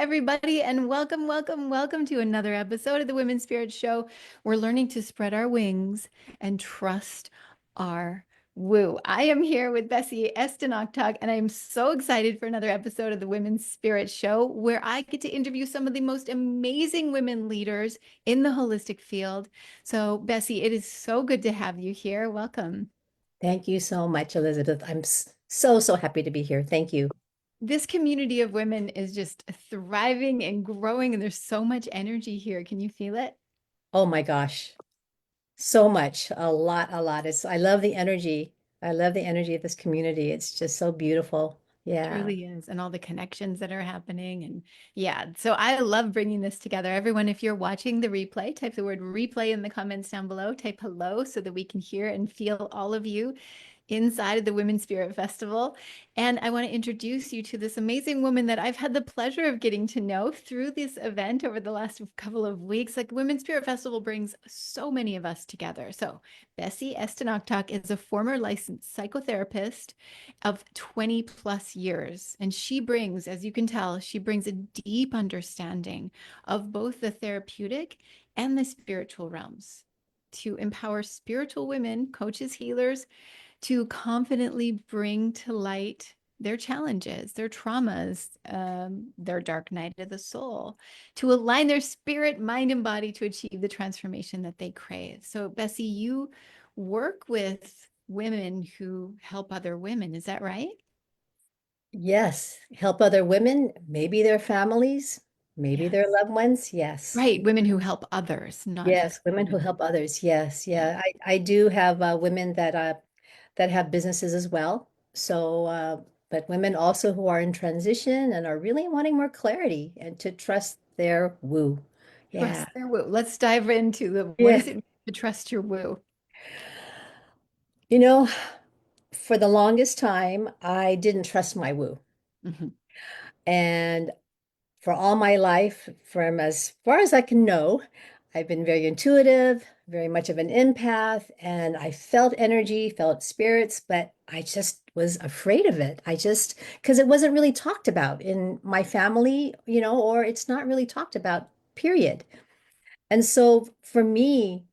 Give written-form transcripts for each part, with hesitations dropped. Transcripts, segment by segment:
everybody, and welcome, welcome, welcome to another episode of the Women's Spirit Show. We're learning to spread our wings and trust our woo. I am here with Bessie Estonactoc, and I am so excited for another episode of the Women's Spirit Show where I get to interview some of the most amazing women leaders in the holistic field. So, Bessie, it is so good to have you here. Welcome. Thank you so much, Elizabeth. I'm so happy to be here. Thank you. This community of women is just thriving and growing, and there's so much energy here. Can you feel it? Oh my gosh. So much. A lot, a lot. I love the energy. I love the energy of this community. It's just so beautiful. Yeah. Truly is, and all the connections that are happening. And yeah, so I love bringing this together. Everyone, if you're watching the replay, type the word replay in the comments down below, type hello so that we can hear and feel all of you inside of the Women's Spirit Festival. And I want to introduce you to this amazing woman that I've had the pleasure of getting to know through this event over the last couple of weeks. Like Women's Spirit Festival brings so many of us together. So Bessie Estonactoc is a former licensed psychotherapist of 20 plus years. And she brings, as you can tell, she brings a deep understanding of both the therapeutic and the spiritual realms to empower spiritual women, coaches, healers, to confidently bring to light their challenges, their traumas, their dark night of the soul, to align their spirit, mind, and body to achieve the transformation that they crave. So, Bessie, you work with women who help other women. Is that right? Yes. Help other women, maybe their families, maybe their Yes. loved ones. Yes. Right. Women who help others, not Yes. just Women who women. help others. Yes. Yeah. Yeah. I do have women that have businesses as well. But women also who are in transition and are really wanting more clarity and to trust their woo. Yeah. Trust their woo. Let's dive into the what Yeah. does it mean to trust your woo? You know, for the longest time, I didn't trust my woo. Mhm. And for all my life, from as far as I can know, I've been very intuitive, very much of an empath, and I felt energy, felt spirits, but I just was afraid of it. Because it wasn't really talked about in my family, or it's not really talked about, period. And so for me,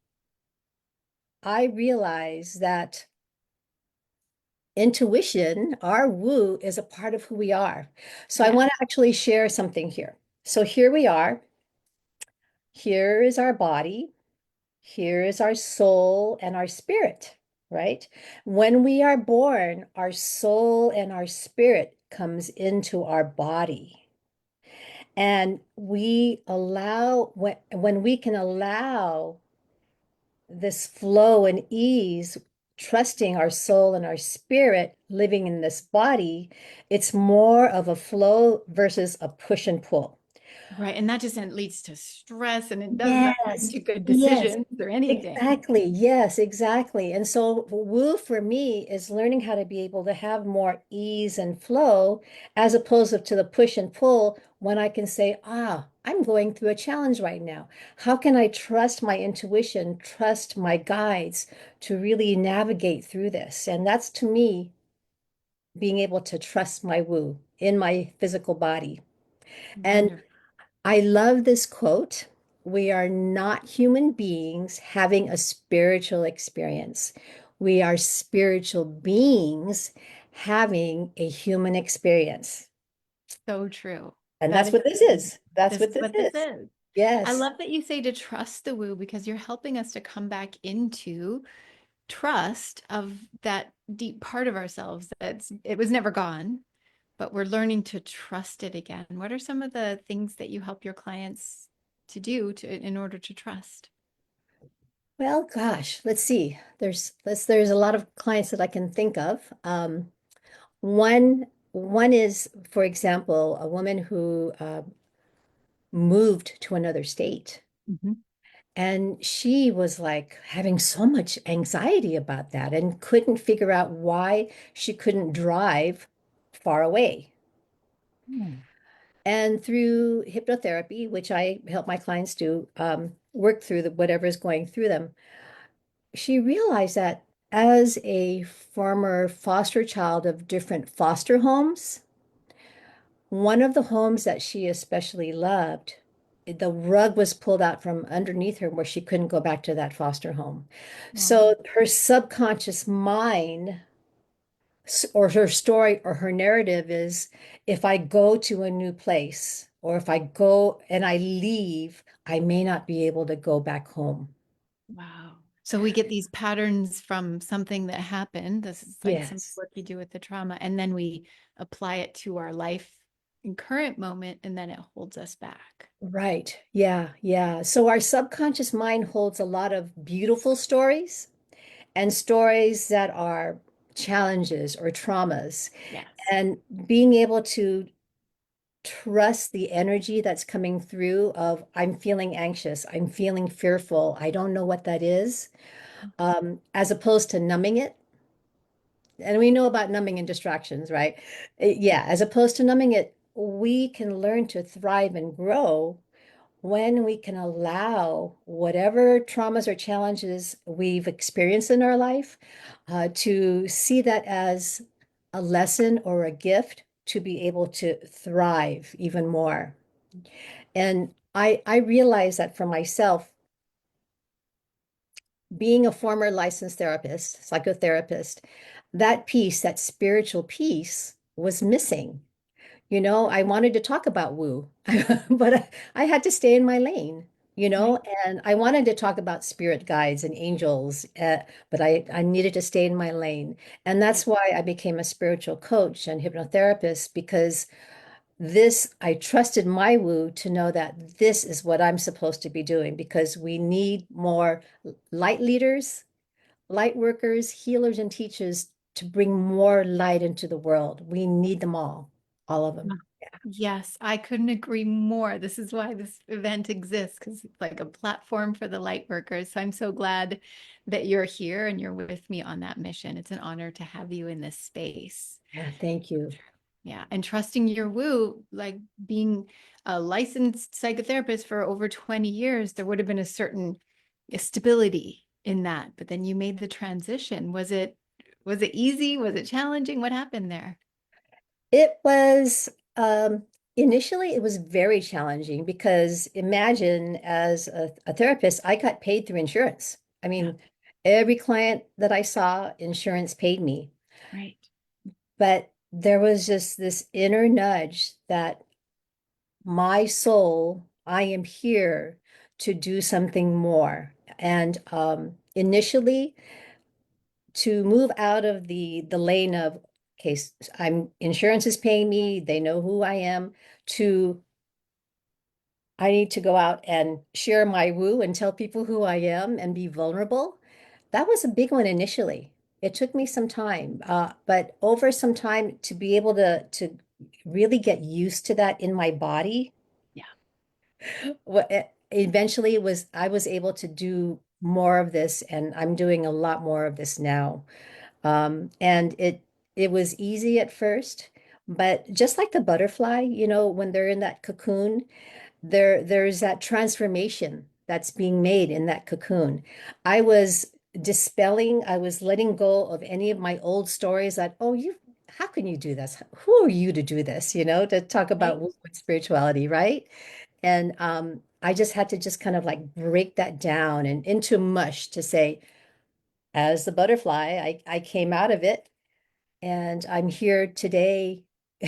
I realized that intuition, our woo, is a part of who we are. So I Yeah. want to actually share something here. So here we are. Here is our body. Here is our soul and our spirit, right? When we are born, our soul and our spirit comes into our body. And when we can allow this flow and ease, trusting our soul and our spirit living in this body, it's more of a flow versus a push and pull. Right. And that just then leads to stress and it does not lead Yes, to good yes, decisions or anything. exactly. Yes, exactly. And so, woo for me is learning how to be able to have more ease and flow as opposed to the push and pull when I can say, I'm going through a challenge right now. How can I trust my intuition, trust my guides to really navigate through this? And that's to me being able to trust my woo in my physical body. And Wonderful. I love this quote. We are not human beings having a spiritual experience. We are spiritual beings having a human experience. So true. And That that's is what this is. That's this what is this what this is. is. I Yes. love that you say to trust the woo because you're helping us to come back into trust of that deep part of ourselves that's it was never gone, but we're learning to trust it again. What are some of the things that you help your clients to do to in order to trust? Well, gosh, let's see. There's a lot of clients that I can think of. One is, for example, a woman who moved to another state. Mhm. And she was like having so much anxiety about that and couldn't figure out why she couldn't drive far away. Hmm. And through hypnotherapy, which I help my clients do, work through whatever is going through them, she realized that as a former foster child of different foster homes, one of the homes that she especially loved, the rug was pulled out from underneath her where she couldn't go back to that foster home. Oh, So her subconscious mind or her story or her narrative is if I go to a new place or if I go and I leave, I may not be able to go back home. wow. So we get these patterns from something that happened. This is like some Yes. work you do with the trauma, and then we apply it to our life in current moment, and then it holds us back. Right. Yeah. Yeah. So our subconscious mind holds a lot of beautiful stories and stories that are challenges or traumas. Yes. And being able to trust the energy that's coming through of I'm feeling anxious, I'm feeling fearful, I don't know what that is, as opposed to numbing it. And we know about numbing and distractions, right? Yeah, as opposed to numbing it, we can learn to thrive and grow when we can allow whatever traumas or challenges we've experienced in our life to see that as a lesson or a gift to be able to thrive even more. And I realize that for myself, being a former licensed therapist, psychotherapist, that piece, that spiritual piece was missing. You know, I wanted to talk about woo, but I had to stay in my lane, Right. and I wanted to talk about spirit guides and angels, but I needed to stay in my lane. And Yeah. that's why I became a spiritual coach and hypnotherapist because I trusted my woo to know that this is what I'm supposed to be doing because we need more light leaders, light workers, healers, and teachers to bring more light into the world. We need them all of Yeah. them. Yes, I couldn't agree more. This is why this event exists, because it's like a platform for the light workers. So I'm so glad that you're here and you're with me on that mission. It's an honor to have you in this space. Yeah, thank you. Yeah, and trusting your woo, like being a licensed psychotherapist for over 20 years, there would have been a certain stability in that. But then you made the transition. Was it easy? Was it challenging? What happened there? It was initially it was very challenging because imagine as a therapist, I got paid through insurance. I Yeah, mean, every client that I saw, insurance paid me. right. But there was just this inner nudge that my soul, I am here to do something more. And initially, to move out of the lane of, okay, I'm insurance is paying me, they know who I am, to I need to go out and share my woo and tell people who I am and be vulnerable. That was a big one initially. It took me some time, but over some time to be able to really get used to that in my body. Yeah. Eventually it was I was able to do more of this, and I'm doing a lot more of this now. And it was easy at first, but just like the butterfly, when they're in that cocoon, there's that transformation that's being made in that cocoon. I was I was letting go of any of my old stories that, oh, how can you do this? Who are you to do this? To talk about Right. woo and spirituality, right? And I just had to just kind of like break that down and into mush to say, as the butterfly, I came out of it and I'm here today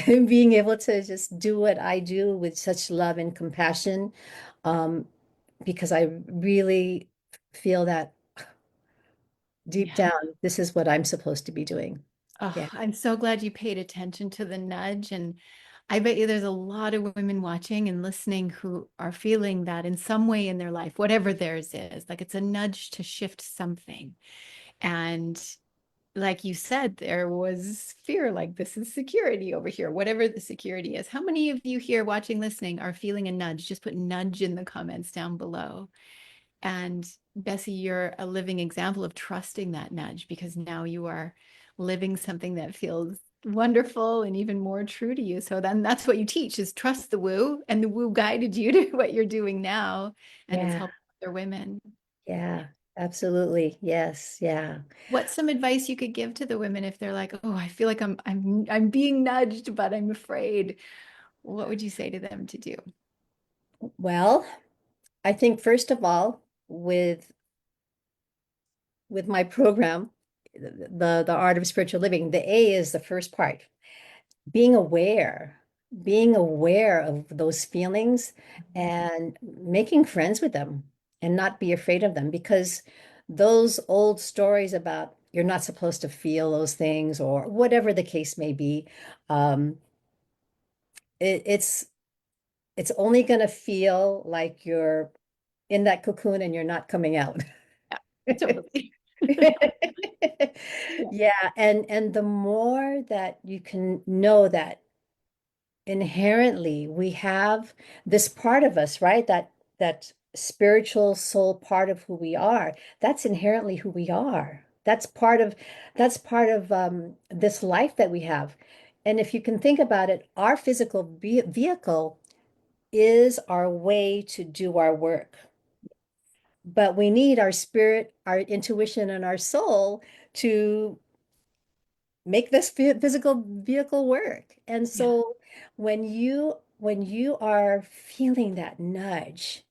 being able to just do what I do with such love and compassion um, because I really feel that deep Yeah. down, this is what I'm supposed to be doing. Oh, Yeah. I'm so glad you paid attention to the nudge. And I bet you there's a lot of women watching and listening who are feeling that in some way in their life, whatever theirs is. Like it's a nudge to shift something. And like you said, there was fear, like this is security over here, whatever the security is. How many of you here watching, listening are feeling a nudge? Just put nudge in the comments down below. And Bessie, you're a living example of trusting that nudge because now you are living something that feels wonderful and even more true to you. So then that's what you teach is trust the woo, and the woo guided you to what you're doing now, and it's Yeah. helping other women. Yeah. Absolutely. Yes. Yeah. What's some advice you could give to the women if they're like, "Oh, I feel like I'm being nudged, but I'm afraid." what would you say to them to do? Well, I think first of all, with my program, the art of spiritual living, the A is the first part. Being aware, being aware of those feelings and making friends with them and not be afraid of them because those old stories about you're not supposed to feel those things or whatever the case may be, um, it's only going to feel like you're in that cocoon and you're not coming out. Yeah, totally. Yeah. Yeah, and the more that you can know that inherently we have this part of us, right? That spiritual soul part of who we are. That's inherently who we are. That's part of this life that we have. And if you can think about it, our physical vehicle is our way to do our work. But we need our spirit, our intuition, and our soul to make this physical vehicle work. And Yeah. so when you are feeling that nudge,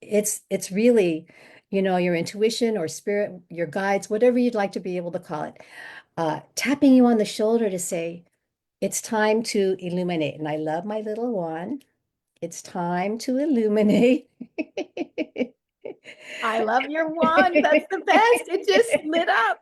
it's really, your intuition or spirit, your guides, whatever you'd like to be able to call it, tapping you on the shoulder to say, it's time to illuminate. And I love my little one. It's time to illuminate. I love your wand. That's the best. It just lit up.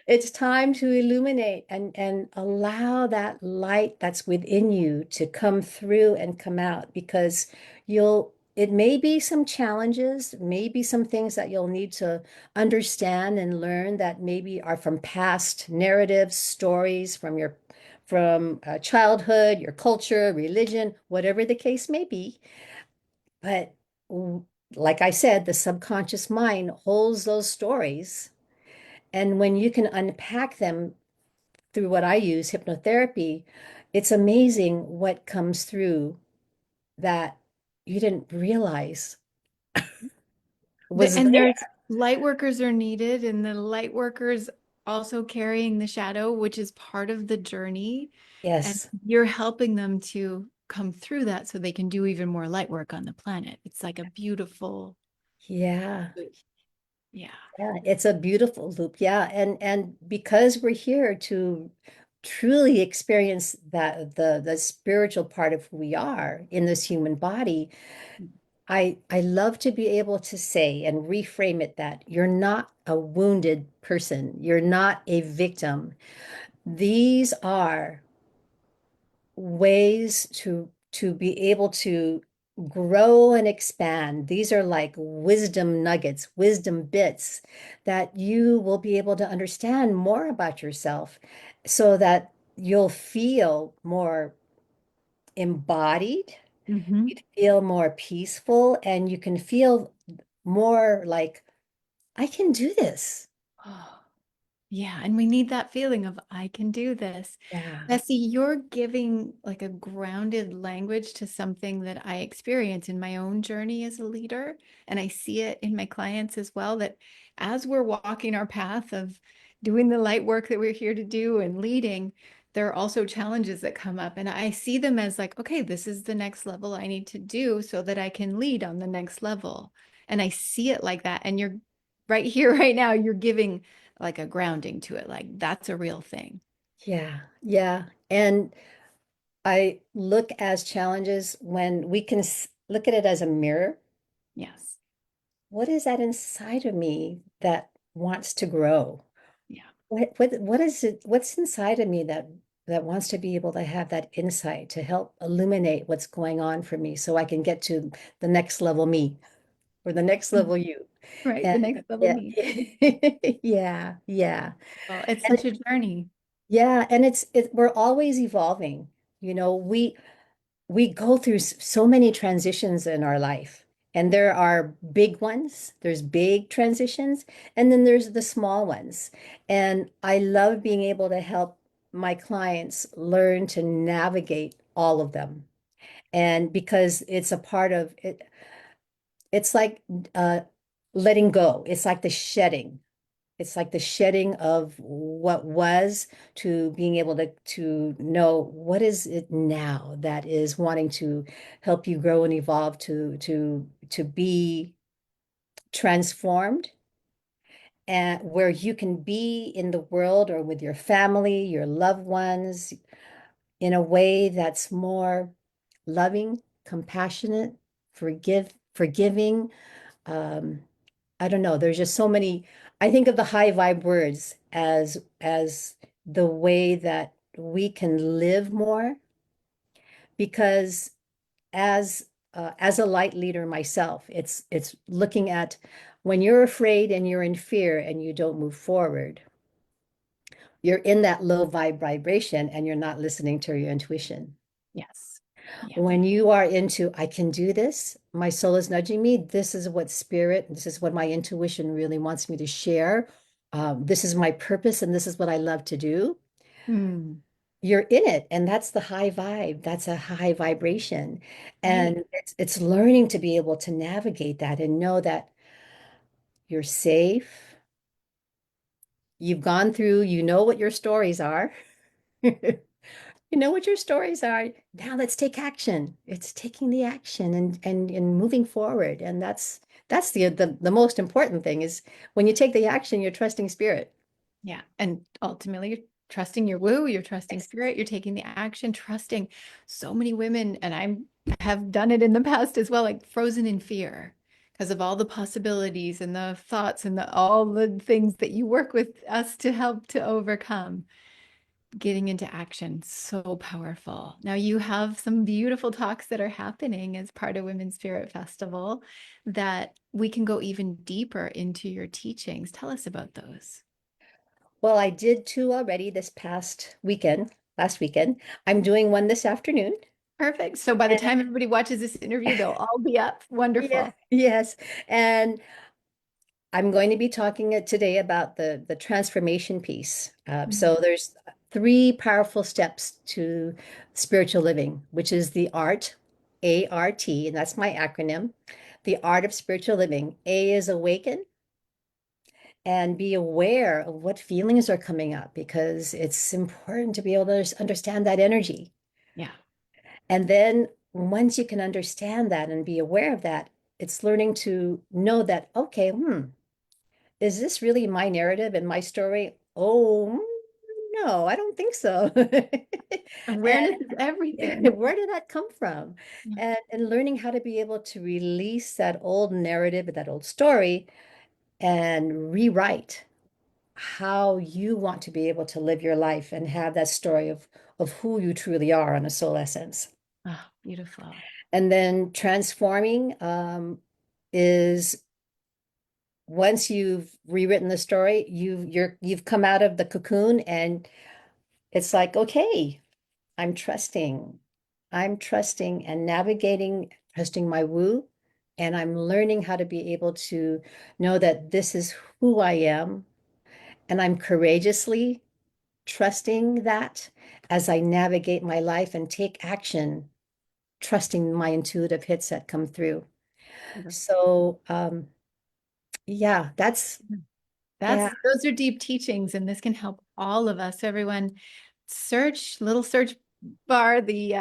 It's time to illuminate and allow that light that's within you to come through and come out because it may be some challenges, maybe some things that you'll need to understand and learn that maybe are from past narratives, stories from childhood, your culture, religion, whatever the case may be. But like I said, the subconscious mind holds those stories. And when you can unpack them through what I use, hypnotherapy, it's amazing what comes through that you didn't realize was And there's there. light workers are needed, and the light workers also carrying the shadow, which is part of the journey. And Yes. you're helping them to come through that so they can do even more light work on the planet. It's like a beautiful, Yeah. yeah. Yeah. It's a beautiful loop. Yeah. And because we're here to truly experience the spiritual part of who we are in this human body, I love to be able to say and reframe it that you're not a wounded person. You're not a victim. These are ways to be able to grow and expand. These are like wisdom nuggets, wisdom bits that you will be able to understand more about yourself so that you'll feel more embodied, Hmm. you'd feel more peaceful, and you can feel more like, I can do this. Oh, yeah. And we need that feeling of, I can do this. Yeah. Bessie, you're giving like a grounded language to something that I experience in my own journey as a leader. And I see it in my clients as well, that as we're walking our path of doing the light work that we're here to do and leading, there are also challenges that come up. And I see them as like, okay, this is the next level I need to do so that I can lead on the next level. And I see it like that. And you're right here, right now, you're giving like a grounding to it. Like that's a real thing. Yeah. Yeah. And I look as challenges when we can look at it as a mirror. Yes. What is that inside of me that wants to grow? Yeah. What is it? What's inside of me that wants to be able to have that insight to help illuminate what's going on for me so I can get to the next level me or the next level you. Right. And The next level yeah, me. yeah, yeah. Well, it's And such a journey. yeah, and we're always evolving. You know, we go through so many transitions in our life, and there are big ones, there's big transitions, and then there's the small ones. And I love being able to help my clients learn to navigate all of them. And because it's a part of it, it's like uh, letting go, it's like the shedding. It's like the shedding of what was to being able to know what is it now that is wanting to help you grow and evolve to be transformed and where you can be in the world or with your family, your loved ones in a way that's more loving, compassionate, forgiving. Um, I don't know. There's just so many. I think of the high vibe words as the way that we can live more because as a light leader myself, it's looking at when you're afraid and you're in fear and you don't move forward, you're in that low vibe vibration and you're not listening to your intuition. Yes. Yeah. When you are into, I can do this, my soul is nudging me, this is what spirit, this is what my intuition really wants me to share. This is my purpose and this is what I love to do. Mm, You're in it, and that's the high vibe. That's a high vibration. right. And it's learning to be able to navigate that and know that you're safe. You've gone through, you know what your stories are. You know what your stories are. Now let's take action. It's taking the action and moving forward. And that's the most important thing is when you take the action, you're trusting spirit. Yeah. And ultimately, you're trusting your woo, you're trusting Yes. spirit, you're taking the action, trusting so many women. And have done it in the past as well, like frozen in fear because of all the possibilities and the thoughts and all the things that you work with us to help to overcome. Getting into action, so powerful. Now you have some beautiful talks that are happening as part of Women's Spirit Festival that we can go even deeper into your teachings. Tell us about those. Well, I did two already this past weekend, last weekend. I'm doing one this afternoon. Perfect. So by the And time everybody watches this interview, they'll all be up. yeah, Wonderful. yes. And I'm going to be talking today about the transformation piece. Mm. So there's three powerful steps to spiritual living, which is the art, ART, and that's my acronym. The art of spiritual living. A is awaken and be aware of what feelings are coming up because it's important to be able to understand that energy. Yeah. And then once you can understand that and be aware of that, it's learning to know that, okay, is this really my narrative and my story? Oh, no, I don't think so. Awareness is And everything. where did that come from? Yeah. And learning how to be able to release that old narrative, that old story, and rewrite how you want to be able to live your life and have that story of who you truly are on a soul essence. Oh, beautiful. And then transforming is once you've rewritten the story, you've come out of the cocoon and it's like, okay, I'm trusting. I'm trusting and navigating, trusting my woo, and I'm learning how to be able to know that this is who I am, and I'm courageously trusting that as I navigate my life and take action, trusting my intuitive hits that come through. So, yeah, that's That's yeah. those are deep teachings, and this can help all of us. So everyone, little search bar, the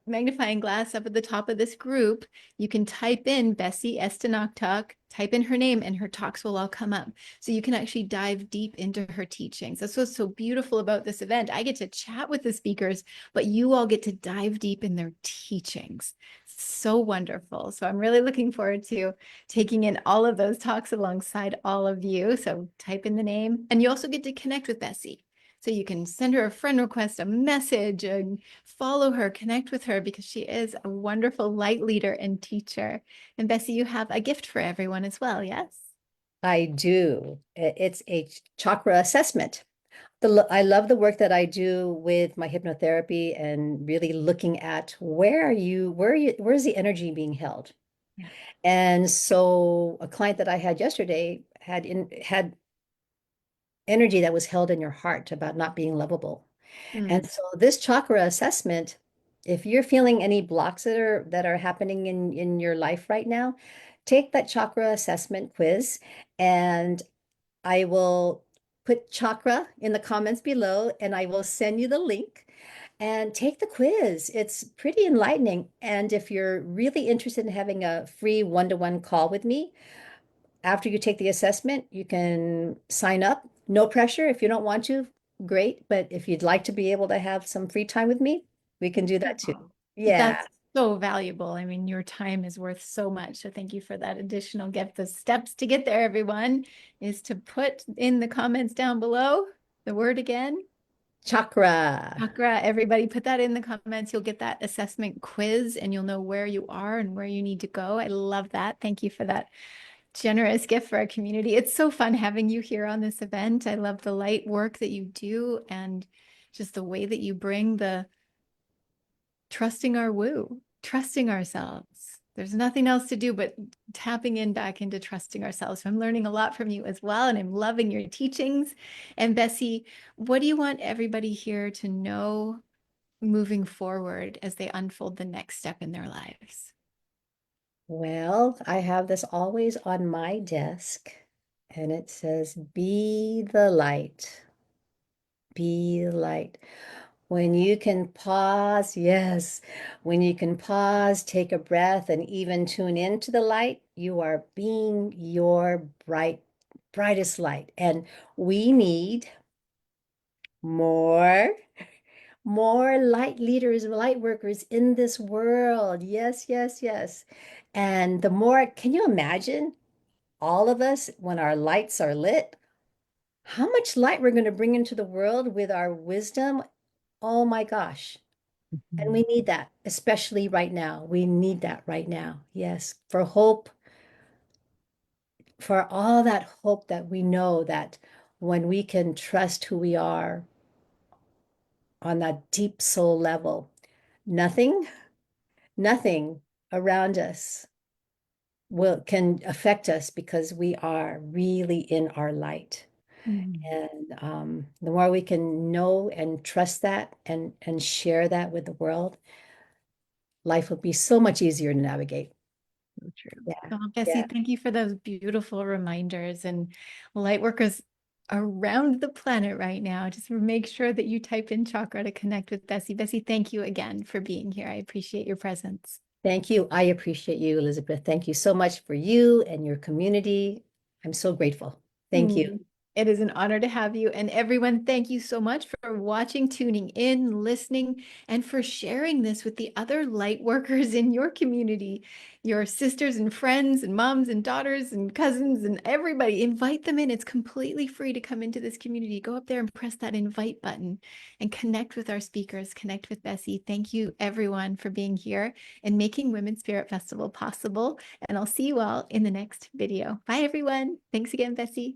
magnifying glass up at the top of this group. You can type in Bessie Estonactoc, type in her name, and her talks will all come up. So you can actually dive deep into her teachings. That's what's so beautiful about this event. I get to chat with the speakers, but you all get to dive deep in their teachings. So wonderful. So I'm really looking forward to taking in all of those talks alongside all of you. So type in the name, and you also get to connect with Bessie. So you can send her a friend request, a message, and follow her, connect with her because she is a wonderful light leader and teacher. And Bessie, you have a gift for everyone as well, yes? I do. It's a chakra assessment. I love the work that I do with my hypnotherapy and really looking at where's the energy being held? Yeah. And so a client that I had yesterday had energy that was held in your heart about not being lovable. And Mm. so this chakra assessment, if you're feeling any blocks that are happening in your life right now, take that chakra assessment quiz and I will put chakra in the comments below and I will send you the link and take the quiz. It's pretty enlightening. And if you're really interested in having a free one-to-one call with me, after you take the assessment, you can sign up. No pressure. If you don't want to, great. But if you'd like to be able to have some free time with me, we can do that too. Oh, Yeah. that's so valuable. I mean, your time is worth so much. So thank you for that additional gift. The steps to get there, everyone, is to put in the comments down below the word again. Chakra. Chakra, everybody put that in the comments. You'll get that assessment quiz and you'll know where you are and where you need to go. I love that. Thank you for that generous gift for our community. It's so fun having you here on this event. I love the light work that you do and just the way that you bring the trusting our woo, trusting ourselves. There's nothing else to do but tapping in back into trusting ourselves. So I'm learning a lot from you as well, and I'm loving your teachings. And Bessie, what do you want everybody here to know moving forward as they unfold the next step in their lives? Well, I have this always on my desk, and it says, be the light. Be the light. When you can pause, yes, when you can pause, take a breath, and even tune into the light, you are being your brightest light. And we need more, more light leaders, light workers in this world. Yes, yes, yes. And the more, can you imagine all of us when our lights are lit? How much light we're going to bring into the world with our wisdom? Oh my gosh. And we Mhm. need that, especially right now. We need that right now. Yes, for hope, for all that hope that we know that when we can trust who we are on that deep soul level, nothing, nothing around us will can affect us because we are really in our light. Mhm. And the more we can know and trust that and share that with the world, life will be so much easier to navigate. So true. Yeah, Oh, Bessie, yeah. thank you for those beautiful reminders and light workers around the planet right now. Just make sure that you type in chakra to connect with Bessie. Bessie, thank you again for being here. I appreciate your presence. Thank you. I appreciate you, Elizabeth. Thank you so much for you and your community. I'm so grateful. Thank you. Mm. It is an honor to have you. And everyone, thank you so much for watching, tuning in, listening, and for sharing this with the other light workers in your community, your sisters and friends and moms and daughters and cousins and everybody. Invite them in. It's completely free to come into this community. Go up there and press that invite button and connect with our speakers, connect with Bessie. Thank you, everyone, for being here and making Women's Spirit Festival possible. And I'll see you all in the next video. Bye, everyone. Thanks again, Bessie.